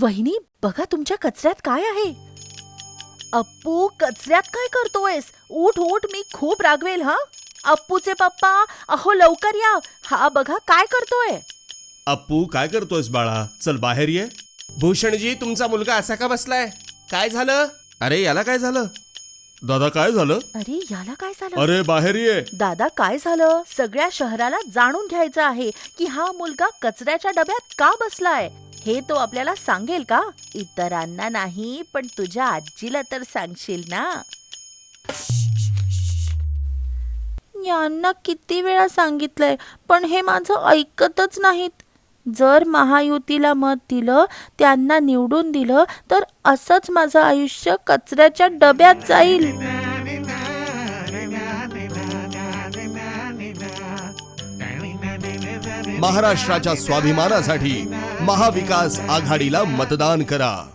वहिनी, बघा तुमच्या कचऱ्यात काय आहे. अप्पू, कचऱ्यात काय करतोयस? उठ उठ, मी खूप रागवेल. हा अप्पूचे पप्पा, अहो लवकर या. हा बघा काय करतोय. अप्पू, काय करतोयस बाळा? चल बाहेर ये. भूषणजी, तुमचा मुलगा असा का बसलाय? काय झालं? अरे याला काय झालं? दादा काय झालं? अरे याला काय झालं? अरे बाहेर ये. दादा काय झालं? सगळ्या शहराला जाणून घ्यायचं आहे की हा मुलगा कचऱ्याच्या डब्यात का बसलाय. हे तो आपल्याला सांगेल का? इतरांना नाही, पण तुझ्या आजीला तर सांगशील ना. यांना किती वेळा सांगितलंय, पण हे माझं ऐकतच नाहीत. जर महायुतीला मत दिलं, त्यांना निवडून दिलं, तर असंच माझं आयुष्य कचऱ्याच्या डब्यात जाईल. महाराष्ट्राच्या स्वाभिमानासाठी महाविकास आघाडीला मतदान करा.